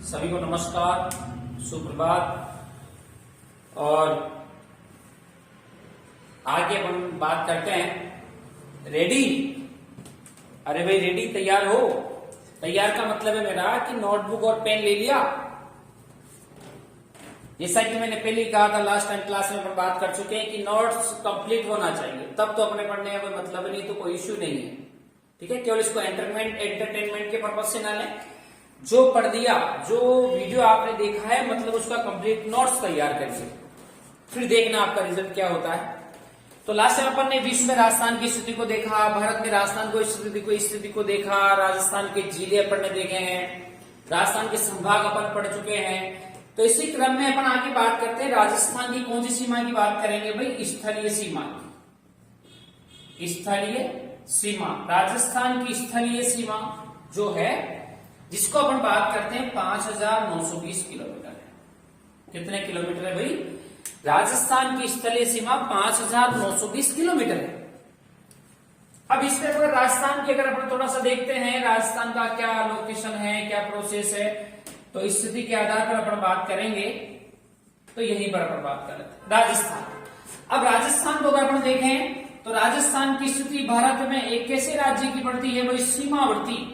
सभी को नमस्कार, सुप्रभात। और आगे अपन बात करते हैं रेडी। अरे भाई रेडी, तैयार हो? तैयार का मतलब है मेरा कि नोटबुक और पेन ले लिया। जैसा कि मैंने पहले ही कहा था, लास्ट टाइम क्लास में अपन बात कर चुके हैं कि नोट्स कंप्लीट होना चाहिए, तब तो अपने पढ़ने का कोई मतलब नहीं, तो कोई इश्यू नहीं है। ठीक है, केवल इसको एंटरटेनमेंट के पर्पज से ना लें। जो पढ़ दिया, जो वीडियो आपने देखा है, मतलब उसका कंप्लीट नोट्स तैयार करिए, फिर देखना आपका रिजल्ट क्या होता है। तो लास्ट टाइम अपन ने विश्व में राजस्थान की स्थिति को देखा, भारत में राजस्थान को स्थिति को देखा, राजस्थान के जिले अपन ने देखे हैं, राजस्थान के संभाग अपन पढ़ चुके हैं। तो इसी क्रम में अपन आगे बात करते हैं राजस्थान की कौन सी सीमा की बात करेंगे भाई? स्थलीय सीमा की। स्थलीय सीमा, राजस्थान की स्थलीय सीमा जो है, जिसको अपन बात करते हैं 5,920 किलोमीटर है। कितने किलोमीटर है भाई? राजस्थान की स्थलीय सीमा 5,920 किलोमीटर है। अब इसमें अगर राजस्थान की अगर अपन थोड़ा सा देखते हैं, राजस्थान का क्या लोकेशन है, क्या प्रोसेस है, तो स्थिति के आधार पर अपन बात करेंगे। तो यहीं पर अपन बात कर लेते हैं राजस्थान। अब राजस्थान को अगर अपन देखें तो राजस्थान की स्थिति भारत में एक कैसे राज्य की पड़ती है भाई? सीमावर्ती।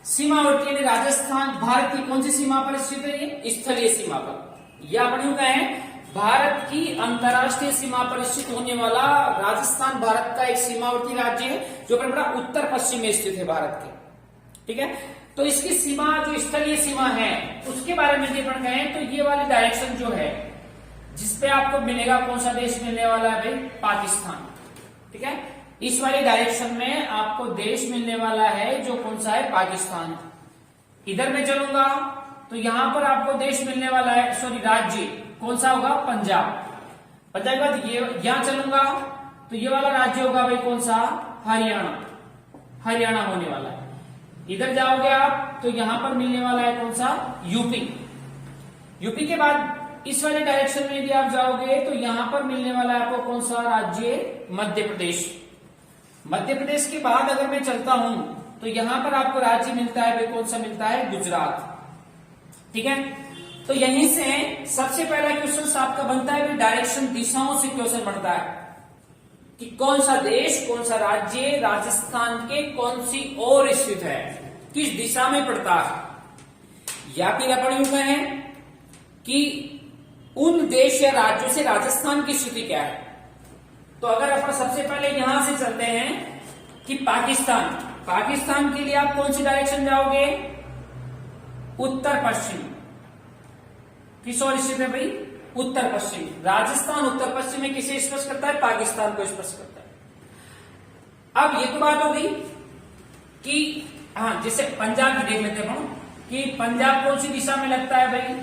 सीमावर्ती यानी राजस्थान भारत की कौन सी सीमा पर स्थित है? स्थलीय सीमा पर। या अपन यूं कहें, भारत की अंतरराष्ट्रीय सीमा पर स्थित होने वाला राजस्थान भारत का एक सीमावर्ती राज्य है, जो बड़ा उत्तर पश्चिम में स्थित है भारत के। ठीक है, तो इसकी सीमा जो स्थलीय सीमा है उसके बारे में यदि अपन कहें तो ये वाली डायरेक्शन जो है, जिसपे आपको मिलेगा कौन सा देश मिलने वाला है भाई? पाकिस्तान। ठीक है, इस वाली डायरेक्शन में आपको देश मिलने वाला है जो कौन सा है? पाकिस्तान। इधर मैं चलूंगा तो यहां पर आपको देश मिलने वाला है, सॉरी राज्य कौन सा होगा? पंजाब। पंजाब के बाद ये यहां चलूंगा तो ये वाला राज्य होगा भाई कौन सा? हरियाणा। हरियाणा होने वाला है। इधर जाओगे आप तो यहां पर मिलने वाला है कौन सा? यूपी। यूपी के बाद इस वाले डायरेक्शन में यदि आप जाओगे तो यहां पर मिलने वाला है आपको कौन सा राज्य? मध्य प्रदेश। मध्य प्रदेश के बाद अगर मैं चलता हूं तो यहां पर आपको राज्य मिलता है भाई कौन सा मिलता है? गुजरात। ठीक है, तो यहीं से सबसे पहला क्वेश्चन आपका बनता है डायरेक्शन, दिशाओं से क्वेश्चन बनता है कि कौन सा देश, कौन सा राज्य राजस्थान के कौन सी ओर स्थित है, किस दिशा में पड़ता है। या फिर अपन यूं कहें कि उन देश या राज्यों से राजस्थान की स्थिति क्या है। तो अगर अपन सबसे पहले यहां से चलते हैं कि पाकिस्तान, पाकिस्तान के लिए आप कौन सी डायरेक्शन जाओगे? उत्तर पश्चिम। किस ओर स्थित है भाई? उत्तर पश्चिम। राजस्थान उत्तर पश्चिम में किसे स्पर्श करता है? पाकिस्तान को स्पर्श करता है। अब ये तो बात हो गई कि हाँ, जैसे पंजाब की देख लेते हैं कि पंजाब कौन सी दिशा में लगता है भाई?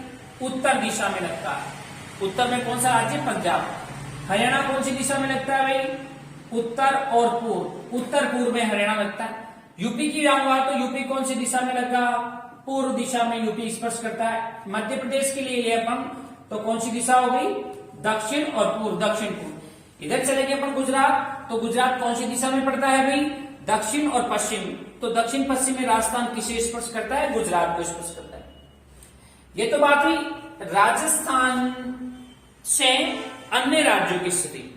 उत्तर दिशा में लगता है। उत्तर में कौन सा राज्य? पंजाब। हरियाणा कौन सी दिशा में लगता है भाई? उत्तर और पूर्व। उत्तर पूर्व में हरियाणा लगता है। यूपी की जाऊंगा तो यूपी कौन सी दिशा में लगा? पूर्व दिशा में यूपी स्पर्श करता है। मध्य प्रदेश के लिए अपन तो कौन सी दिशा हो गई? दक्षिण और पूर्व, दक्षिण पूर्व। इधर चलेंगे अपन गुजरात, तो गुजरात कौन सी दिशा में पड़ता है भाई? दक्षिण और पश्चिम। तो दक्षिण पश्चिम में राजस्थान किसे स्पर्श करता है? गुजरात को स्पर्श करता है। ये तो बात हुई राजस्थान से अन्य राज्यों की स्थिति।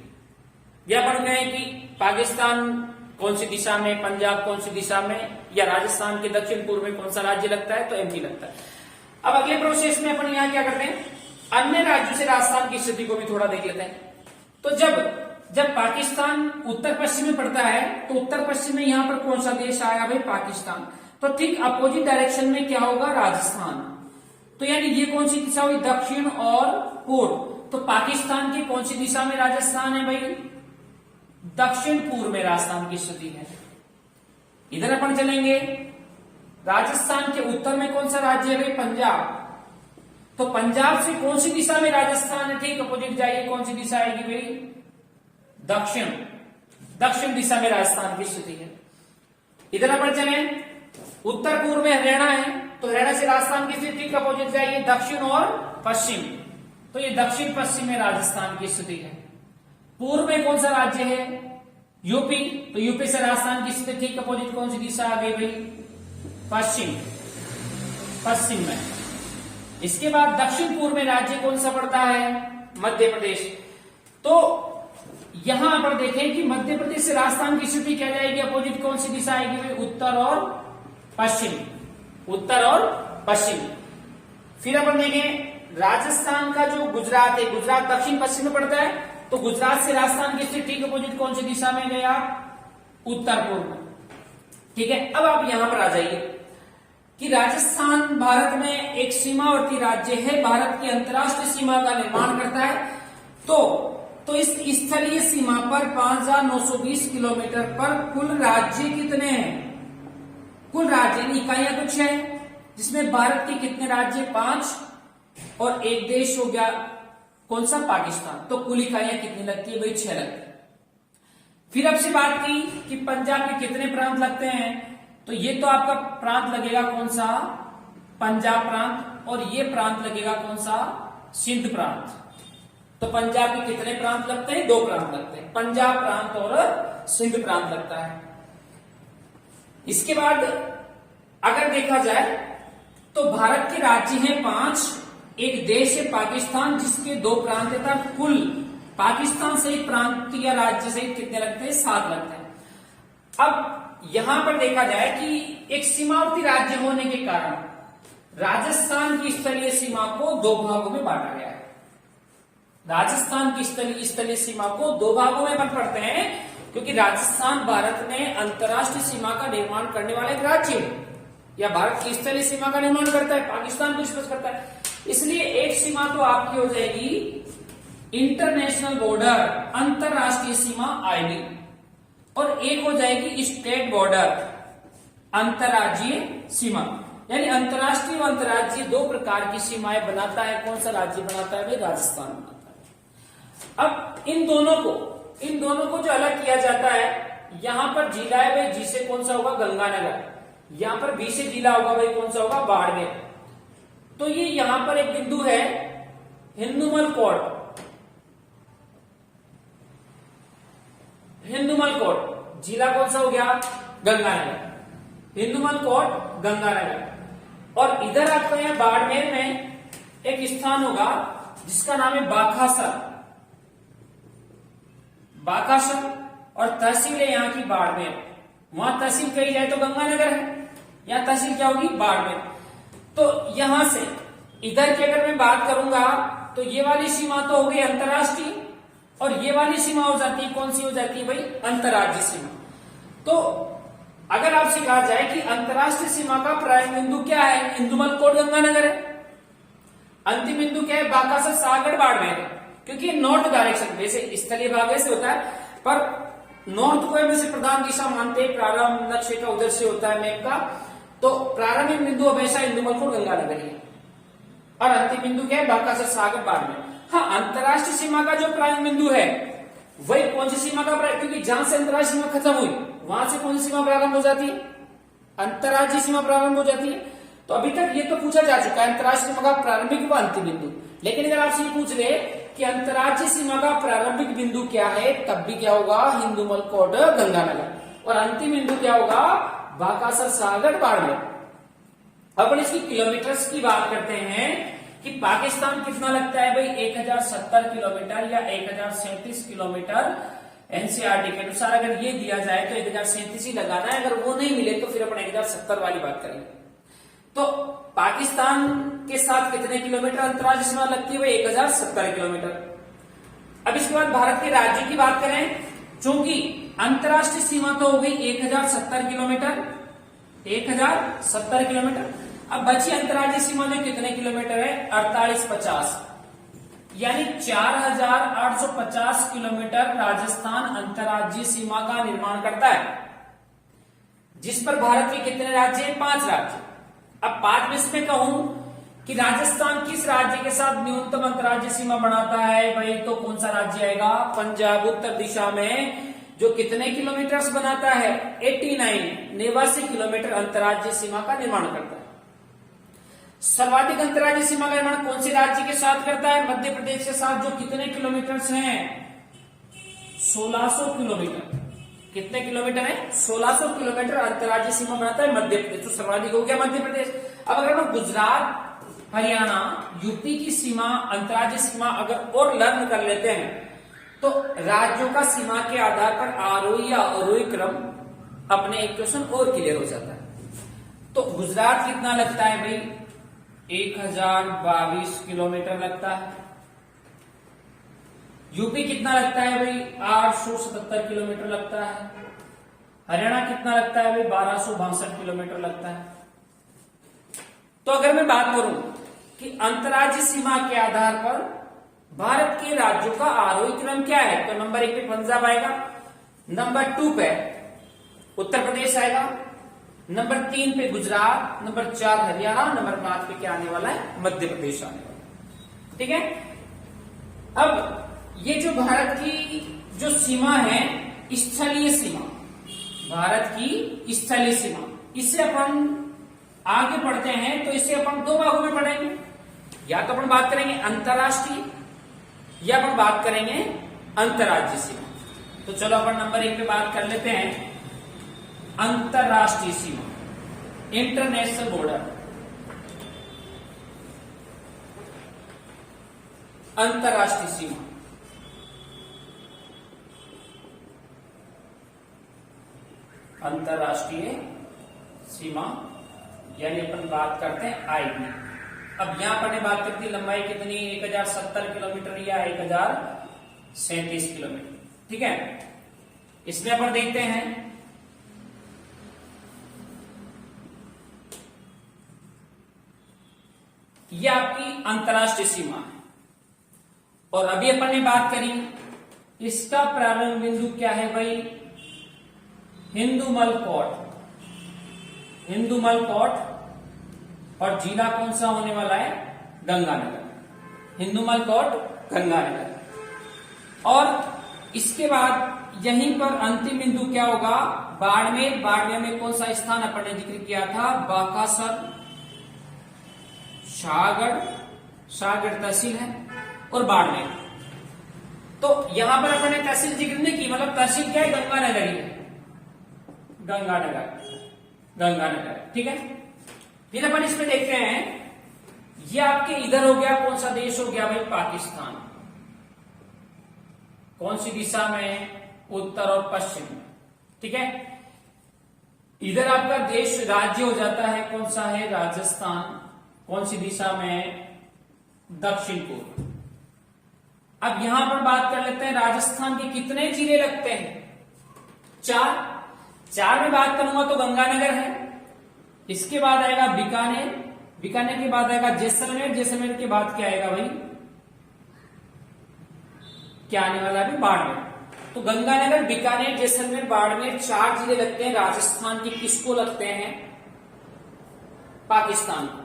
या अपन कहें कि पाकिस्तान कौन सी दिशा में, पंजाब कौन सी दिशा में, या राजस्थान के दक्षिण पूर्व में कौन सा राज्य लगता है? तो एमपी लगता है। अब अगले प्रोसेस में अपन यहां क्या करते हैं? अन्य राज्यों से राजस्थान की स्थिति को भी थोड़ा देख लेते हैं। तो जब पाकिस्तान उत्तर पश्चिम में पड़ता है तो उत्तर पश्चिम में यहां पर कौन सा देश आएगा भाई? पाकिस्तान। तो ठीक अपोजिट डायरेक्शन में क्या होगा? राजस्थान। तो यानी ये कौन सी दिशा हुई? दक्षिण और पूर्व। तो पाकिस्तान की कौन सी दिशा में राजस्थान है भाई? दक्षिण पूर्व में राजस्थान की स्थिति है। इधर अपन चलेंगे, राजस्थान के उत्तर में कौन सा राज्य है भाई? पंजाब। तो पंजाब से कौन सी दिशा में राजस्थान है? ठीक अपोजिट जाइए, कौन सी दिशा आएगी भाई? दक्षिण। दक्षिण दिशा में राजस्थान की स्थिति है। इधर अपन चलें, उत्तर पूर्व में हरियाणा है, तो हरियाणा से राजस्थान की स्थिति ठीक अपोजिट जाइए, दक्षिण और पश्चिम। तो ये दक्षिण पश्चिम में राजस्थान की स्थिति है। पूर्व में कौन सा राज्य है? यूपी। तो यूपी से राजस्थान की स्थिति ठीक अपोजिट कौन सी दिशा आ गई भाई? पश्चिम। पश्चिम में। इसके बाद दक्षिण पूर्व में राज्य कौन सा पड़ता है? मध्य प्रदेश। तो यहां पर देखें कि मध्य प्रदेश से राजस्थान की स्थिति क्या जाएगी, अपोजिट कौन सी दिशा आएगी भाई? उत्तर और पश्चिम, उत्तर और पश्चिम। फिर अपन देखें राजस्थान का जो गुजरात है, गुजरात दक्षिण पश्चिम में पड़ता है, तो गुजरात से राजस्थान की स्थिति के अपोजिट कौन सी दिशा में गया? उत्तर पूर्व। ठीक है, अब आप यहां पर आ जाइए कि राजस्थान भारत में एक सीमावर्ती राज्य है, भारत की अंतर्राष्ट्रीय सीमा का निर्माण करता है। तो इस स्थलीय सीमा पर 5,920 किलोमीटर पर कुल राज्य कितने हैं? कुल राज्य इकाइयां कुछ है, जिसमें भारत के कितने राज्य? 5 और एक देश हो गया कौन सा? पाकिस्तान। तो कुल इकाइयां कितनी लगती है भाई? 6 लगती है। फिर आपसे बात की कि पंजाब के कितने प्रांत लगते हैं, तो ये तो आपका प्रांत लगेगा कौन सा? पंजाब प्रांत, और ये प्रांत लगेगा कौन सा? सिंध प्रांत। तो पंजाब के कितने प्रांत लगते हैं? 2 प्रांत लगते हैं, पंजाब प्रांत और सिंध प्रांत लगता है। इसके बाद अगर देखा जाए तो भारत के राज्य हैं 5, एक देश है पाकिस्तान जिसके 2 प्रांत है, कुल पाकिस्तान से एक प्रांत या राज्य से कितने लगते हैं? 7 लगते हैं। अब यहां पर देखा जाए कि एक सीमावर्ती राज्य होने के कारण राजस्थान की स्थलीय सीमा को 2 भागों में बांटा गया है। राजस्थान की स्थलीय सीमा को 2 भागों में बंट पड़ते हैं, क्योंकि राजस्थान भारत में अंतर्राष्ट्रीय सीमा का निर्माण करने वाला एक राज्य है, या भारत की स्थलीय सीमा का निर्माण करता है, पाकिस्तान को स्पर्श करता है। इसलिए एक सीमा तो आपकी हो जाएगी इंटरनेशनल बॉर्डर, अंतरराष्ट्रीय सीमा आएगी, और एक हो जाएगी स्टेट बॉर्डर, अंतरराज्यीय सीमा। यानी अंतरराष्ट्रीय और अंतरराज्यीय 2 प्रकार की सीमाएं बनाता है। कौन सा राज्य बनाता है भाई? राजस्थान बनाता है। अब इन दोनों को जो अलग किया जाता है, यहां पर जिला है भाई, जी से कौन सा होगा? गंगानगर। यहां पर बी से जिला होगा भाई, कौन सा होगा? बाड़मेर। तो ये यहां पर एक बिंदु है हिंदुमल कोट, हिंदुमल कोट जिला कौन सा हो गया? गंगानगर। हिंदुमल कोट गंगानगर। और इधर आपका यहां बाड़मेर में एक स्थान होगा जिसका नाम है बाखासर, बाकाशर, और तहसील है यहाँ की बाड़मेर। वहां तहसील कही जाए तो गंगानगर है, यहाँ तहसील क्या होगी? बाड़मेर। तो यहां से इधर की अगर मैं बात करूंगा तो ये वाली सीमा तो हो गई अंतरराष्ट्रीय, और ये वाली सीमा हो जाती है कौन सी हो जाती है भाई? अंतरराज्यीय सीमा। तो अगर आपसे कहा जाए कि अंतरराष्ट्रीय सीमा का प्रारंभ बिंदु क्या है? हिंदुमल कोट गंगानगर है। अंतिम बिंदु क्या है? बाकासर, सागर, बाड़मेर, क्योंकि नॉर्थ डायरेक्शन, वैसे स्थलीय भाग से होता है, पर नॉर्थ को हम इसे प्रधान दिशा मानते हैं, प्रारंभ नक्शे का उधर से होता है मैप का। तो प्रारंभिक बिंदु हमेशा हिंदुमल कोट गंगानगर है, और अंतिम बिंदु क्या है? बाकासर, सागर, बाड़मेर। हाँ, अंतरराष्ट्रीय सीमा का जो प्रारंभ बिंदु है वही कौन सी सीमा का? क्योंकि जहां से अंतरराष्ट्रीय सीमा खत्म हुई वहां से कौन सी सीमा प्रारंभ हो जाती है? अंतरराज्यीय सीमा प्रारंभ हो जाती है। तो अभी तक ये तो पूछा जा चुका है अंतरराष्ट्रीय सीमा का प्रारंभिक व अंतिम बिंदु, लेकिन अगर आपसे ये पूछ ले कि अंतरराज्यीय सीमा का प्रारंभिक बिंदु क्या है, तब भी क्या होगा? हिंदुमल कोट गंगानगर, और अंतिम बिंदु क्या होगा? बाकासर, सागर, बाड़मेर। अपन इसकी किलोमीटर्स की बात करते हैं कि पाकिस्तान कितना लगता है भाई? 1070 किलोमीटर या 1037 किलोमीटर। एनसीईआरटी के अनुसार अगर ये दिया जाए तो 1037 ही लगाना है, अगर वो नहीं मिले तो फिर अपन 1070 वाली बात करेंगे। तो पाकिस्तान के साथ कितने किलोमीटर अंतरराज्यीय सीमा लगती है भाई? 1070 किलोमीटर। अब इसके बाद भारत के राज्य की बात करें, चूंकि अंतरराष्ट्रीय सीमा तो हो गई 1070 किलोमीटर, 1070 किलोमीटर। अब बची अंतरराज्यीय सीमा जो कितने किलोमीटर है? 4850, यानी 4850 किलोमीटर राजस्थान अंतरराज्यीय सीमा का निर्माण करता है, जिस पर भारत के कितने राज्य हैं? 5 राज्य। अब 5 में से कहूं कि राजस्थान किस राज्य के साथ न्यूनतम अंतरराज्यीय सीमा बनाता है भाई, तो कौन सा राज्य आएगा? पंजाब उत्तर दिशा में, जो कितने किलोमीटर बनाता है? 89 किलोमीटर अंतरराज्यीय सीमा का निर्माण करता है। सर्वाधिक अंतरराज्यीय सीमा का निर्माण कौन से राज्य के साथ करता है? मध्य प्रदेश के साथ, जो कितने किलोमीटर हैं? 1600 किलोमीटर। कितने किलोमीटर है? 1600 किलोमीटर अंतरराज्यीय सीमा बनाता है मध्य प्रदेश, तो सर्वाधिक हो गया मध्य प्रदेश। अब अगर हम गुजरात हरियाणा, यूपी की सीमा, अंतर्राज्यीय सीमा अगर और लर्न कर लेते हैं तो राज्यों का सीमा के आधार पर आरोही या अवरोही क्रम अपने एक क्वेश्चन और क्लियर हो जाता है। तो गुजरात कितना लगता है भाई? 1022 किलोमीटर लगता है। यूपी कितना लगता है भाई? 877 किलोमीटर लगता है। हरियाणा कितना लगता है भाई? 1262 किलोमीटर लगता है। तो अगर मैं बात करूं कि अंतर्राज्यीय सीमा के आधार पर भारत के राज्यों का आरोही क्रम क्या है, तो नंबर 1 पे पंजाब आएगा, नंबर 2 पे उत्तर प्रदेश आएगा, नंबर 3 पे गुजरात, नंबर 4 हरियाणा, नंबर 5 पे क्या आने वाला है? मध्य प्रदेश आने वाला है। ठीक है। अब ये जो भारत की जो सीमा है, स्थलीय सीमा, भारत की स्थलीय सीमा, इसे अपन आगे पढ़ते हैं तो इसे अपन दो भागों में पढ़ेंगे। या तो अपन बात करेंगे अंतरराष्ट्रीय, या अपन बात करेंगे अंतरराज्यीय सीमा। तो चलो अपन नंबर 1 पे बात कर लेते हैं, अंतरराष्ट्रीय सीमा, इंटरनेशनल बॉर्डर। अंतरराष्ट्रीय सीमा, अंतरराष्ट्रीय सीमा यानी अपन बात करते हैं आईबी। अब यहां पर बात करती लंबाई कितनी? 1070 किलोमीटर या 1037 किलोमीटर। ठीक है। इसमें अपन देखते हैं ये आपकी अंतरराष्ट्रीय सीमा है। और अभी अपन ने बात करी इसका प्रारंभ बिंदु क्या है भाई? हिंदुमल कोट, हिंदुमल कोट, और जिला कौन सा होने वाला है? गंगानगर, हिंदुमल कोट, गंगानगर। और इसके बाद यहीं पर अंतिम बिंदु क्या होगा? बाड़मेर। बाड़मेर में कौन सा स्थान अपन ने जिक्र किया था? बाकासर, शाहगढ़, शाहगढ़ तहसील है, और बाड़मेर। तो यहां पर अपन ने तहसील जिक्र नहीं की, मतलब तहसील क्या है? गंगानगर ही है, गंगानगर, गंगानगर। ठीक है। फिर अपन इसमें देखते हैं, ये आपके इधर हो गया, कौन सा देश हो गया भाई? पाकिस्तान। कौन सी दिशा में? उत्तर और पश्चिम में। ठीक है। इधर आपका देश राज्य हो जाता है, कौन सा है? राजस्थान। कौन सी दिशा में? दक्षिण पूर्व। अब यहां पर बात कर लेते हैं राजस्थान के कितने जिले लगते हैं? 4 में बात करूंगा तो गंगानगर है, इसके बाद आएगा बीकानेर, बीकानेर के बाद आएगा जैसलमेर, जैसलमेर के बाद क्या आएगा भाई? क्या आने वाला है? बाड़मेर। तो गंगानगर, बीकानेर, जैसलमेर, बाड़मेर 4 जिले लगते हैं राजस्थान के। किसको लगते हैं? पाकिस्तान को।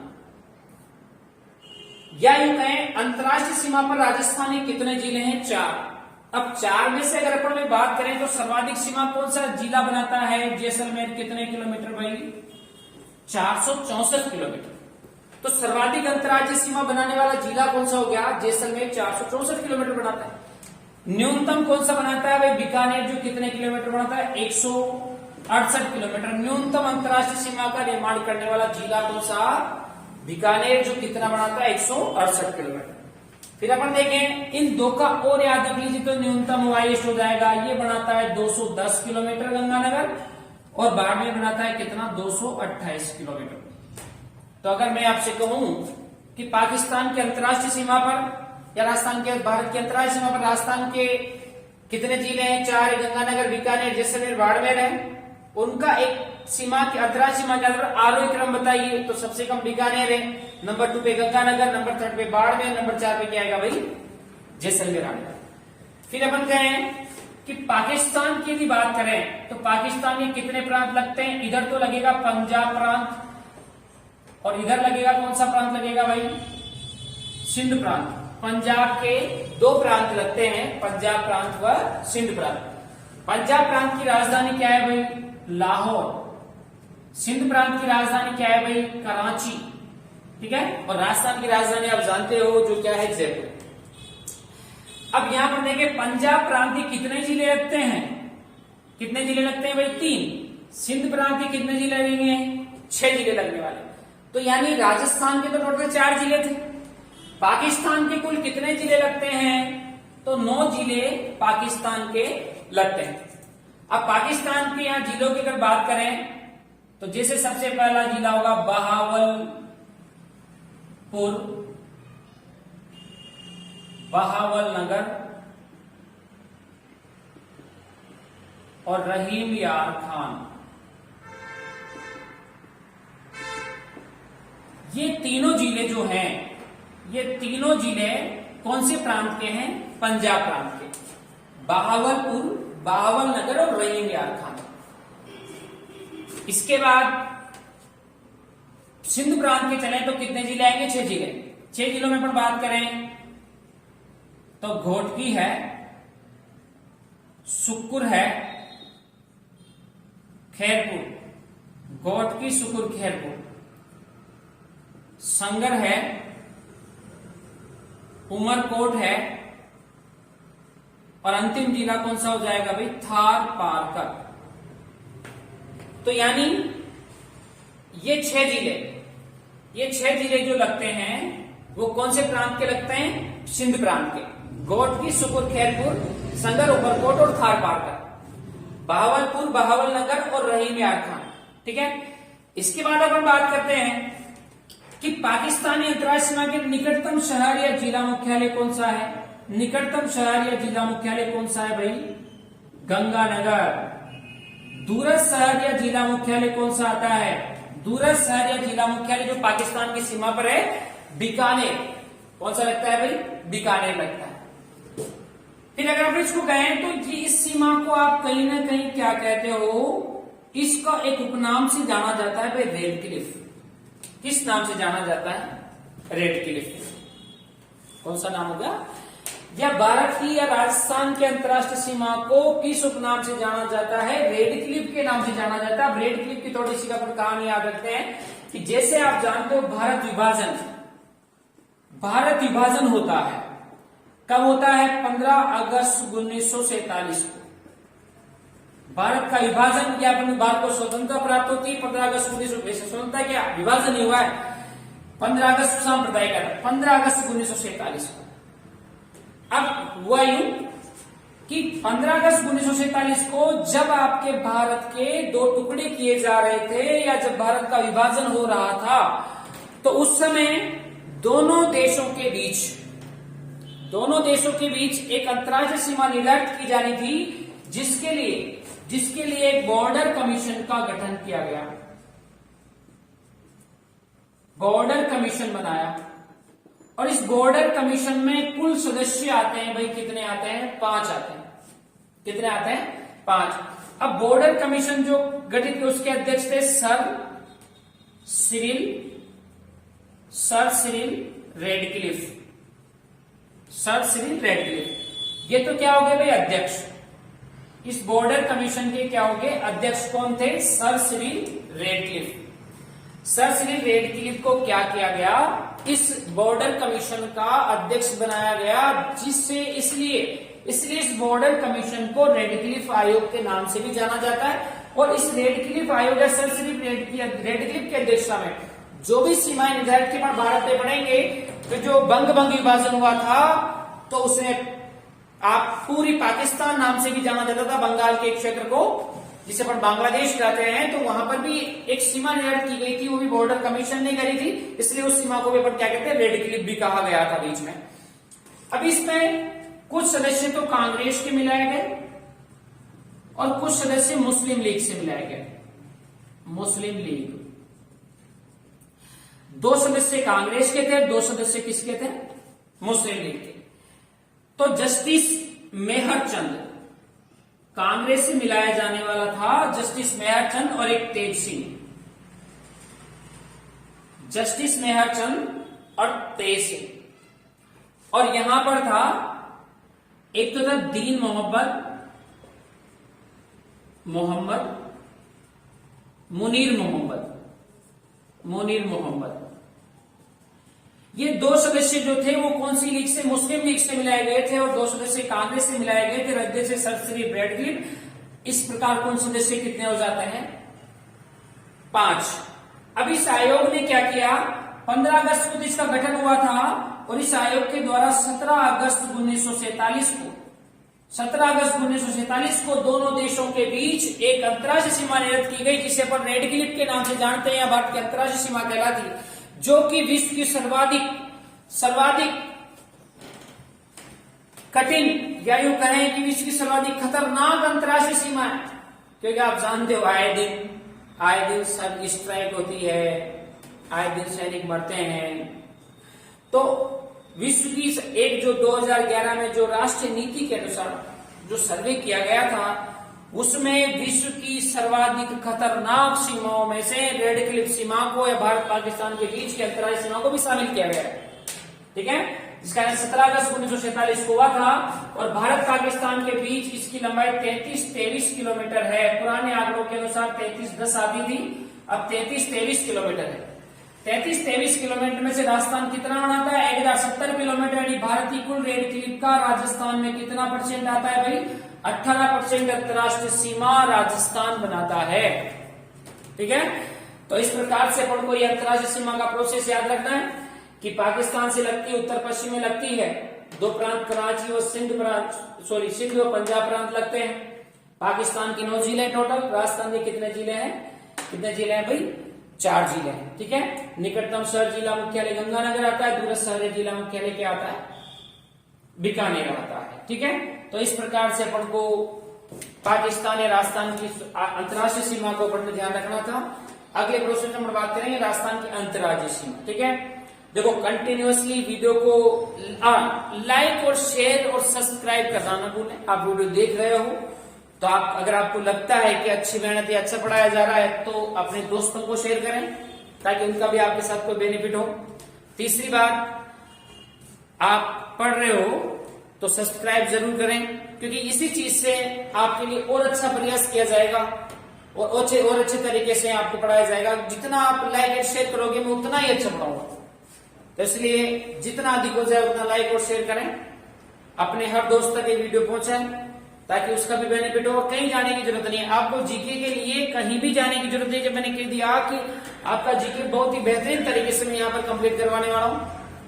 या यूं कहें अंतरराष्ट्रीय सीमा पर राजस्थान के कितने जिले हैं? 4। अब 4 में से अगर अपन में बात करें तो सर्वाधिक सीमा कौन सा जिला बनाता है? जैसलमेर। कितने किलोमीटर भाई? 464 किलोमीटर। तो सर्वाधिक अंतरराज्यीय सीमा बनाने वाला जिला कौन सा हो गया? जैसलमेर 464 किलोमीटर बनाता है। न्यूनतम कौन सा बनाता है भाई? बीकानेर, जो कितने किलोमीटर बनाता है? 168 किलोमीटर। न्यूनतम अंतरराष्ट्रीय सीमा का निर्माण करने वाला जिला कौन सा? बीकानेर, जो कितना बनाता है? 168 किलोमीटर। फिर अपन देखें इन दो का और याद रख लीजिए तो न्यूनतम हाईएस्ट हो जाएगा। ये बनाता है 210 किलोमीटर गंगानगर, और बाड़मेर बनाता है कितना? 228 किलोमीटर। तो अगर मैं आपसे कहूं कि पाकिस्तान की अंतरराष्ट्रीय सीमा पर या राजस्थान के, भारत की अंतरराष्ट्रीय सीमा पर राजस्थान के कितने जिले हैं? 4। गंगानगर, बीकानेर, जैसलमेर, बाड़मेर है। उनका एक सीमा की अंतरराष्ट्रीय सीमा के आधार पर आरोही क्रम बताइए। तो सबसे कम बीकानेर है, नंबर 2 पे गंगानगर, नंबर 3 पे बाड़मेर, नंबर 4 पे क्या आएगा भाई? जैसलमेर आएगा। फिर अपन कहें कि पाकिस्तान की यदि बात करें तो पाकिस्तान में कितने प्रांत लगते हैं? इधर तो लगेगा पंजाब प्रांत, और इधर लगेगा कौन सा प्रांत लगेगा भाई? सिंध प्रांत। पंजाब के 2 प्रांत लगते हैं, पंजाब प्रांत व सिंध प्रांत। पंजाब प्रांत की राजधानी क्या है भाई? लाहौर। सिंध प्रांत की राजधानी क्या है भाई? कराची। ठीक है। और राजस्थान की राजधानी आप जानते हो जो क्या है? जयपुर। अब यहां पर देखिए पंजाब प्रांत के कितने जिले लगते हैं? कितने जिले लगते हैं भाई? 3। सिंध प्रांत के कितने जिले लगेंगे? 6 जिले लगने वाले। तो यानी राजस्थान के तो टोटल 4 जिले थे। पाकिस्तान के कुल कितने जिले लगते हैं? तो 9 जिले पाकिस्तान के लगते हैं। अब पाकिस्तान के यहां जिलों की अगर बात करें तो जैसे सबसे पहला जिला होगा बहावलनगर और रहीम यार खान। ये तीनों जिले जो हैं, ये तीनों जिले कौन से प्रांत के हैं? पंजाब प्रांत के। बहावलपुर, बहावलनगर और रहीम यार खान। इसके बाद सिंध प्रांत के चले तो कितने जिले आएंगे? 6 जिले। 6 जिलों में अपन बात करें तो घोटकी है, सुक्कुर है, खैरपुर, घोटकी, सुक्कुर, खैरपुर, संगर है, उमरकोट है और अंतिम जिला कौन सा हो जाएगा भाई? थार पारकर। तो यानी ये 6 जिले जो लगते हैं वो कौन से प्रांत के लगते हैं? सिंध प्रांत के। घोटकी, सुक्कुर, खैरपुर, संगर, उमरकोट और थार पारकर। बहावलपुर, बहावलनगर और रहीम यार खान। ठीक है। इसके बाद अपन बात करते हैं कि पाकिस्तानी अंतर्राष्ट्रीय सीमा के निकटतम शहर या जिला मुख्यालय कौन सा है? निकटतम शहर या जिला मुख्यालय कौन सा है भाई? गंगानगर। दूरस्थ शहर या जिला मुख्यालय कौन सा आता है? दूरस्थ शहर या जिला मुख्यालय जो पाकिस्तान की सीमा पर है, बीकानेर। कौन सा लगता है भाई? बीकानेर लगता है। फिर अगर आप इसको कहें तो इस सीमा को आप कहीं ना कहीं क्या कहते हो? इसका एक उपनाम से जाना जाता है भाई, रेड क्लिफ। किस नाम से जाना जाता है? Red Cliff. कौन सा नाम होगा? या भारत की या राजस्थान के अंतर्राष्ट्रीय सीमा को किस उपनाम से जाना जाता है? रेड क्लिफ के नाम से जाना जाता है। रेड क्लिफ की थोड़ी सी अपन कहानी याद रखते हैं कि जैसे आप जानते हो भारत विभाजन होता है। कब होता है? 15 अगस्त 1947 को भारत का विभाजन, या अपने भारत को स्वतंत्रता प्राप्त होती है 15 अगस्त 1947। स्वतंत्रता क्या? विभाजन ही हुआ है 15 अगस्त सांप्रदायिक का 15 अगस्त 1947 को। अब हुआ यूं कि 15 अगस्त 1947 को जब आपके भारत के 2 टुकड़े किए जा रहे थे या जब भारत का विभाजन हो रहा था, तो उस समय दोनों देशों के बीच एक अंतर्राष्ट्रीय सीमा निर्धारित की जानी थी, जिसके लिए एक बॉर्डर कमीशन का गठन किया गया। बॉर्डर कमीशन बनाया और इस बॉर्डर कमीशन में कुल सदस्य आते हैं भाई, कितने आते हैं? 5 आते हैं। कितने आते हैं? 5। अब बॉर्डर कमीशन जो गठित किया उसके अध्यक्ष थे sir Cyril Radcliffe. Sir Cyril Radcliffe. ये तो क्या हो गए भाई? अध्यक्ष। इस बॉर्डर कमीशन के क्या हो गए? अध्यक्ष कौन थे? Sir Cyril Radcliffe. Sir Cyril Radcliffe को क्या किया गया? इस बॉर्डर कमीशन का अध्यक्ष बनाया गया, जिससे इसलिए इस बॉर्डर कमीशन को रेडक्लिफ आयोग के नाम से भी जाना जाता है। और इस रेडक्लिफ आयोग या सर सिरिल रेडक्लिफ की अध्यक्षता में जो भी सीमाएं निर्धारित के बाद भारत में बढ़ेंगे, तो जो बंग विभाजन हुआ था तो उसमें आप पूरी पाकिस्तान नाम से भी जाना जाता था। बंगाल के एक क्षेत्र को जिसे अपन बांग्लादेश कहते हैं, तो वहां पर भी एक सीमा निर्धारित की गई थी, वो भी बॉर्डर कमीशन ने करी थी, इसलिए उस सीमा को भी अपन क्या कहते हैं? रेड क्लिफ भी कहा गया था बीच में। अब इसमें कुछ सदस्य तो कांग्रेस के मिलाए गए और कुछ सदस्य मुस्लिम लीग से मिलाए गए। मुस्लिम लीग 2 सदस्य कांग्रेस के थे, 2 सदस्य किसके थे? मुस्लिम लीग के। तो जस्टिस मेहरचंद कांग्रेस से मिलाया जाने वाला था, जस्टिस मेहरचंद और एक तेज सिंह। जस्टिस मेहरचंद और तेज सिंह। और यहां पर था एक तो था दीन मुनीर मोहम्मद। ये 2 सदस्य जो थे वो कौन सी लीग से? मुस्लिम लीग से मिलाए गए थे, और 2 सदस्य कांग्रेस से मिलाए गए थे, राज्य से सर सिरिल रेडक्लिफ। इस प्रकार कुल सदस्य कितने हो जाते हैं? 5। अब इस आयोग ने क्या किया, 15 अगस्त को इसका गठन हुआ था और इस आयोग के द्वारा 17 अगस्त 1947 को दोनों देशों के बीच एक अंतर्राष्ट्रीय सीमा निर्धारित की गई, जिसे अपन रेड क्लिफ के नाम से जानते हैं, भारत की अंतर्राष्ट्रीय सीमा कहलाती है, जो कि विश्व की सर्वाधिक कठिन या यूं कहें कि विश्व की सर्वाधिक खतरनाक अंतर्राष्ट्रीय सीमा है। क्योंकि आप जानते हो आए दिन सब स्ट्राइक होती है, आए दिन सैनिक मरते हैं। तो विश्व की एक जो 2011 में जो राष्ट्रीय नीति के अनुसार जो सर्वे किया गया था, उसमें विश्व की सर्वाधिक खतरनाक सीमाओं में से रेड क्लिफ सीमा को या भारत पाकिस्तान के बीच की अंतर्राष्ट्रीय सीमा को भी शामिल किया गया है। ठीक है, जिसका 17 अगस्त 1947 को हुआ था और भारत पाकिस्तान के बीच इसकी लंबाई 33-23 किलोमीटर है। पुराने आंकड़ों के अनुसार 33-10 आती थी, अब 33-23 किलोमीटर है। 33-23 किलोमीटर में से राजस्थान कितना बनाता है, 1070 किलोमीटर, यानी भारत की कुल रेड क्लिफ का राजस्थान में कितना % आता है भाई, 18% अंतर्राष्ट्रीय सीमा राजस्थान बनाता है। ठीक है, तो इस प्रकार से अपन को यह अंतर्राष्ट्रीय सीमा का प्रोसेस याद रखना है कि पाकिस्तान से लगती है, उत्तर पश्चिम में लगती है, दो प्रांत कराची और सिंध और पंजाब प्रांत लगते हैं। पाकिस्तान की 9 जिले टोटल, राजस्थान के कितने जिले हैं भाई, 4 जिले हैं। ठीक है, निकटतम शहर जिला मुख्यालय गंगानगर आता है, दूरस्थ शहर जिला मुख्यालय क्या आता है, बीकानेर आता है। ठीक है, तो इस प्रकार से अपन को पाकिस्तान या राजस्थान की अंतर्राष्ट्रीय सीमा को अपन को ध्यान रखना था। अगले प्रोसेस में बात करेंगे राजस्थान की अंतर्राज्यीय सीमा। ठीक है, देखो कंटिन्यूअसली वीडियो को लाइक और शेयर और सब्सक्राइब करना ना भूलें। आप वीडियो देख रहे हो तो आप, अगर आपको लगता है कि अच्छी मेहनत या अच्छा पढ़ाया जा रहा है, तो अपने दोस्तों को शेयर करें ताकि उनका भी आपके साथ कोई बेनिफिट हो। तीसरी बात, आप पढ़ रहे हो तो सब्सक्राइब जरूर करें, क्योंकि इसी चीज से आपके लिए और अच्छा प्रयास किया जाएगा और अच्छे तरीके से आपको पढ़ाया जाएगा। जितना आप लाइक और शेयर करोगे मैं उतना ही अच्छा पढ़ाऊंगा, तो इसलिए जितना अधिक हो जाए उतना लाइक और शेयर करें, अपने हर दोस्त तक ये वीडियो पहुंचाएं ताकि उसका भी बेनिफिट हो। कहीं जाने की जरूरत नहीं है आपको, जीके के लिए कहीं भी जाने की जरूरत नहीं। जब मैंने कह दिया कि आपका जीके बहुत ही बेहतरीन तरीके से मैं यहाँ पर कंप्लीट करवाने वाला हूँ,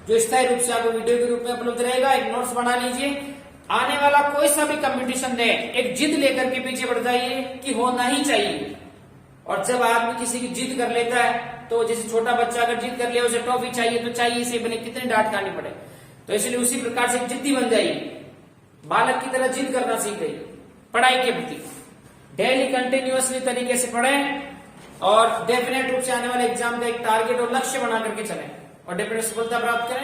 जो स्थायी रूप से आपको वीडियो के रूप में उपलब्ध रहेगा। एक नोट्स बना लीजिए, आने वाला कोई सा भी कंपटीशन दे, एक जिद लेकर के पीछे बढ़ जाइए कि होना ही चाहिए। और जब आदमी किसी की जिद कर लेता है, तो जैसे छोटा बच्चा अगर जिद कर लिया, उसे टॉफी चाहिए तो चाहिए, इसे बने कितने डांट खानी पड़े, तो इसलिए उसी प्रकार से जिद्दी बन जाइए, बालक की तरह जिद करना सीख गई पढ़ाई के प्रति। डेली कंटिन्यूअसली तरीके से पढ़ें और डेफिनेट रूप से आने वाले एग्जाम का एक टारगेट और लक्ष्य बना करके चलें और डेफिनेट सफलता प्राप्त करें।